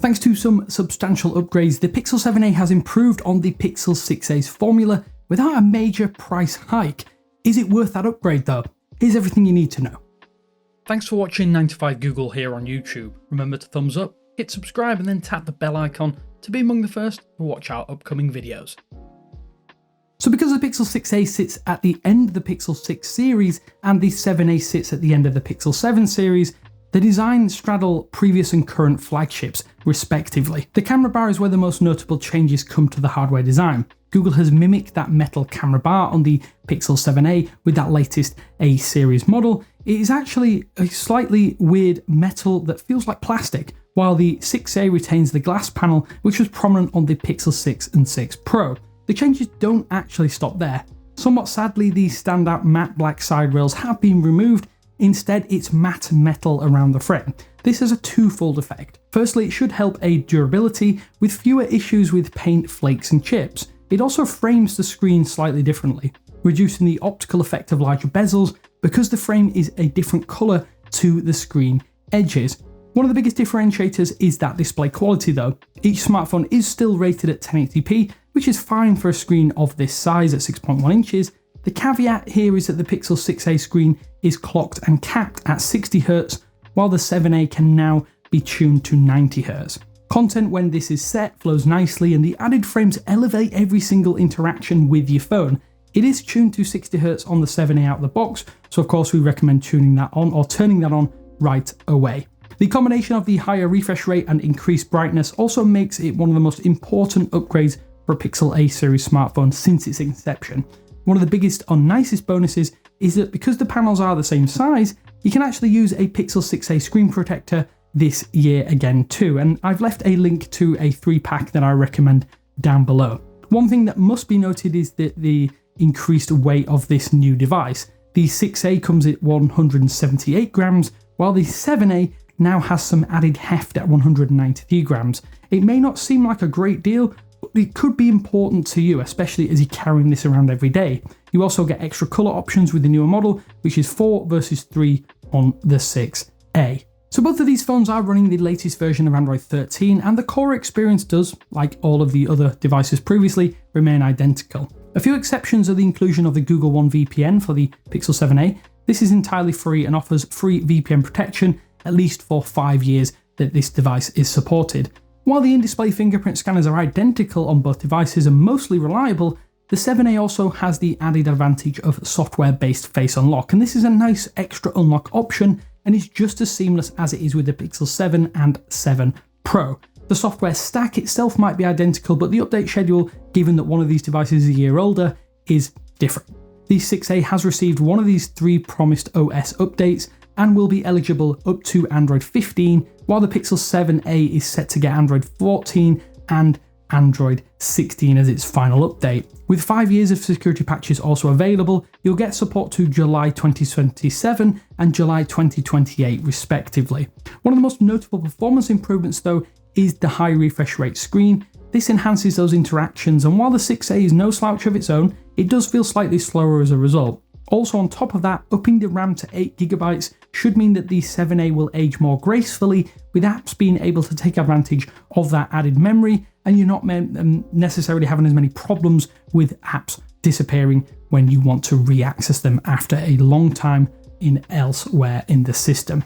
Thanks to some substantial upgrades, the Pixel 7a has improved on the Pixel 6a's formula without a major price hike. Is it worth that upgrade though? Here's everything you need to know. Thanks for watching 9to5Google here on YouTube. Remember to thumbs up, hit subscribe and then tap the bell icon to be among the first to watch our upcoming videos. So because the Pixel 6a sits at the end of the Pixel 6 series and the 7a sits at the end of the Pixel 7 series, the designs straddle previous and current flagships, respectively. The camera bar is where the most notable changes come to the hardware design. Google has mimicked that metal camera bar on the Pixel 7a with that latest A series model. It is actually a slightly weird metal that feels like plastic, while the 6a retains the glass panel which was prominent on the Pixel 6 and 6 Pro. The changes don't actually stop there. Somewhat sadly, these standout matte black side rails have been removed. Instead, it's matte metal around the frame. This has a twofold effect. Firstly, it should help aid durability with fewer issues with paint flakes and chips. It also frames the screen slightly differently, reducing the optical effect of larger bezels because the frame is a different colour to the screen edges. One of the biggest differentiators is that display quality though. Each smartphone is still rated at 1080p, which is fine for a screen of this size at 6.1 inches. The caveat here is that the Pixel 6a screen is clocked and capped at 60Hz, while the 7a can now be tuned to 90Hz. Content when this is set flows nicely and the added frames elevate every single interaction with your phone. It is tuned to 60Hz on the 7a out of the box, so of course we recommend tuning that on or turning that on right away. The combination of the higher refresh rate and increased brightness also makes it one of the most important upgrades for a Pixel A series smartphone since its inception. One of the biggest or nicest bonuses is that because the panels are the same size, you can actually use a Pixel 6a screen protector this year again too, and I've left a link to a 3-pack that I recommend down below. One thing that must be noted is that the increased weight of this new device. The 6a comes at 178 grams, while the 7a now has some added heft at 193 grams. It may not seem like a great deal, it could be important to you, especially as you're carrying this around every day. You also get extra colour options with the newer model, which is 4 versus 3 on the 6a. So both of these phones are running the latest version of Android 13, and the core experience does, like all of the other devices previously, remain identical. A few exceptions are the inclusion of the Google One VPN for the Pixel 7a. This is entirely free and offers free VPN protection, at least for 5 years that this device is supported. While the in-display fingerprint scanners are identical on both devices and mostly reliable, the 7a also has the added advantage of software-based Face Unlock, and this is a nice extra unlock option and is just as seamless as it is with the Pixel 7 and 7 Pro. The software stack itself might be identical, but the update schedule, given that one of these devices is a year older, is different. The 6a has received one of these 3 promised OS updates and will be eligible up to Android 15, while the Pixel 7a is set to get Android 14 and Android 16 as its final update. With 5 years of security patches also available, you'll get support to July 2027 and July 2028 respectively. One of the most notable performance improvements though is the high refresh rate screen. This enhances those interactions, and while the 6a is no slouch of its own, it does feel slightly slower as a result. Also on top of that, upping the RAM to 8GB should mean that the 7a will age more gracefully, with apps being able to take advantage of that added memory, and you're not necessarily having as many problems with apps disappearing when you want to re-access them after a long time in elsewhere in the system.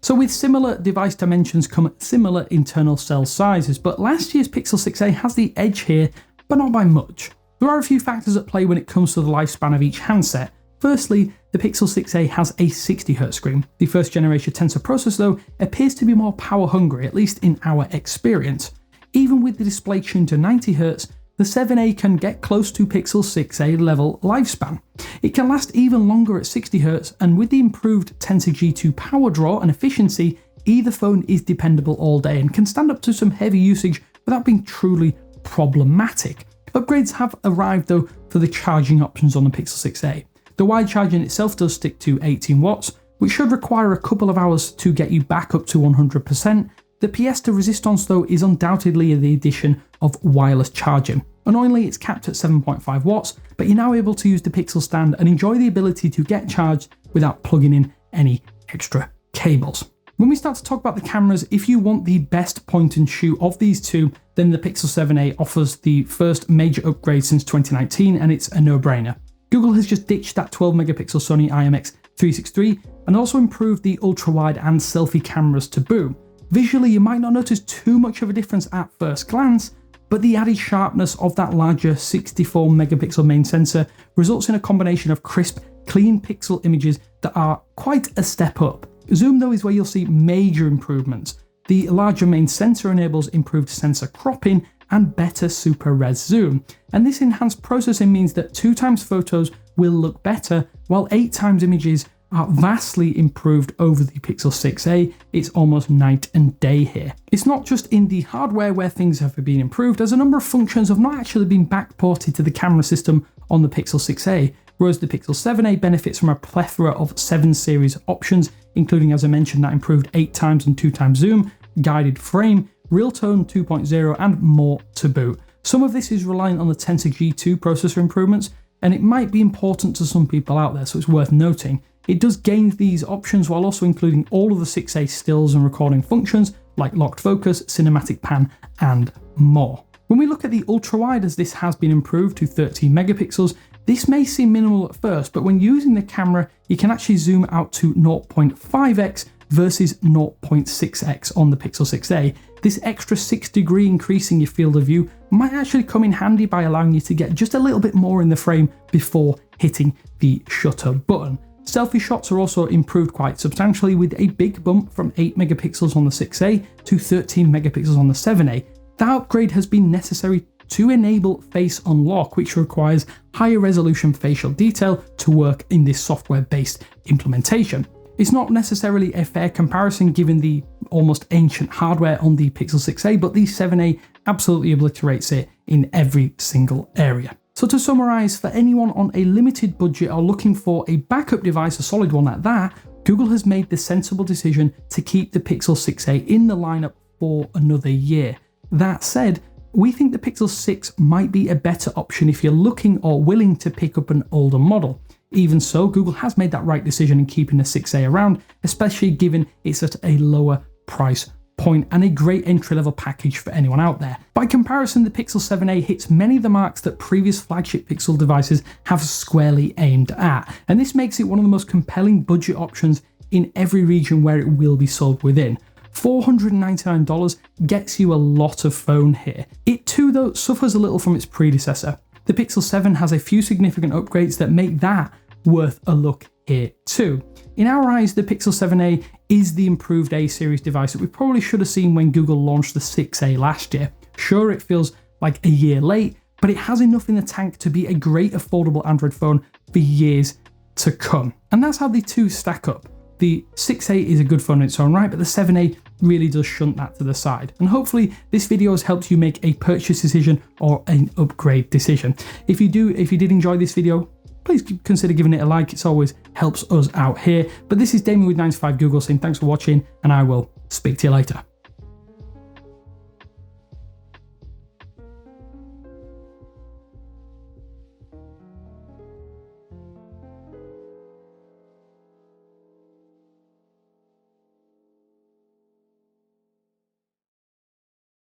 So with similar device dimensions come similar internal cell sizes, but last year's Pixel 6a has the edge here, but not by much. There are a few factors at play when it comes to the lifespan of each handset. Firstly, the Pixel 6a has a 60Hz screen. The first generation Tensor processor though appears to be more power hungry, at least in our experience. Even with the display tuned to 90Hz, the 7a can get close to Pixel 6a level lifespan. It can last even longer at 60Hz, and with the improved Tensor G2 power draw and efficiency, either phone is dependable all day and can stand up to some heavy usage without being truly problematic. Upgrades have arrived though for the charging options on the Pixel 6a. The wide charging itself does stick to 18 watts, which should require a couple of hours to get you back up to 100%. The pièce de résistance though is undoubtedly the addition of wireless charging. Annoyingly, it's capped at 7.5 watts, but you're now able to use the Pixel stand and enjoy the ability to get charged without plugging in any extra cables. When we start to talk about the cameras, if you want the best point and shoot of these two, then the Pixel 7a offers the first major upgrade since 2019, and it's a no-brainer. Google has just ditched that 12 megapixel Sony IMX363 and also improved the ultra-wide and selfie cameras to boot. Visually, you might not notice too much of a difference at first glance, but the added sharpness of that larger 64 megapixel main sensor results in a combination of crisp, clean pixel images that are quite a step up. Zoom though is where you'll see major improvements. The larger main sensor enables improved sensor cropping and better super res zoom, and this enhanced processing means that 2x photos will look better, while 8x images are vastly improved over the Pixel 6a. It's almost night and day here. It's not just in the hardware where things have been improved, as a number of functions have not actually been backported to the camera system on the Pixel 6a, whereas the Pixel 7a benefits from a plethora of 7 series options, including, as I mentioned, that improved 8x and 2x zoom, guided frame, Realtone 2.0 and more to boot. Some of this is reliant on the Tensor G2 processor improvements, and it might be important to some people out there, so it's worth noting. It does gain these options while also including all of the 6a stills and recording functions like locked focus, cinematic pan, and more. When we look at the ultra-wide, as this has been improved to 13 megapixels, this may seem minimal at first, but when using the camera, you can actually zoom out to 0.5x versus 0.6x on the Pixel 6a. This extra 6-degree increase in your field of view might actually come in handy by allowing you to get just a little bit more in the frame before hitting the shutter button. Selfie shots are also improved quite substantially, with a big bump from 8 megapixels on the 6a to 13 megapixels on the 7a. That upgrade has been necessary to enable face unlock, which requires higher resolution facial detail to work in this software-based implementation. It's not necessarily a fair comparison given the almost ancient hardware on the Pixel 6a, but the 7a absolutely obliterates it in every single area. So to summarise, for anyone on a limited budget or looking for a backup device, a solid one at that, Google has made the sensible decision to keep the Pixel 6a in the lineup for another year. That said, we think the Pixel 6 might be a better option if you're looking or willing to pick up an older model. Even so, Google has made that right decision in keeping the 6a around, especially given it's at a lower price point and a great entry-level package for anyone out there. By comparison, the Pixel 7a hits many of the marks that previous flagship Pixel devices have squarely aimed at, and this makes it one of the most compelling budget options in every region where it will be sold within. $499 gets you a lot of phone here. It too, though, suffers a little from its predecessor. The Pixel 7 has a few significant upgrades that make that worth a look here too. In our eyes, the Pixel 7a is the improved A series device that we probably should have seen when Google launched the 6a last year. Sure, it feels like a year late, but it has enough in the tank to be a great affordable Android phone for years to come. And that's how the two stack up. The 6a is a good phone in its own right, but the 7a really does shunt that to the side. And hopefully this video has helped you make a purchase decision or an upgrade decision. If you did enjoy this video, please consider giving it a like. It always helps us out here. But this is Damien with 9to5 Google saying thanks for watching, and I will speak to you later.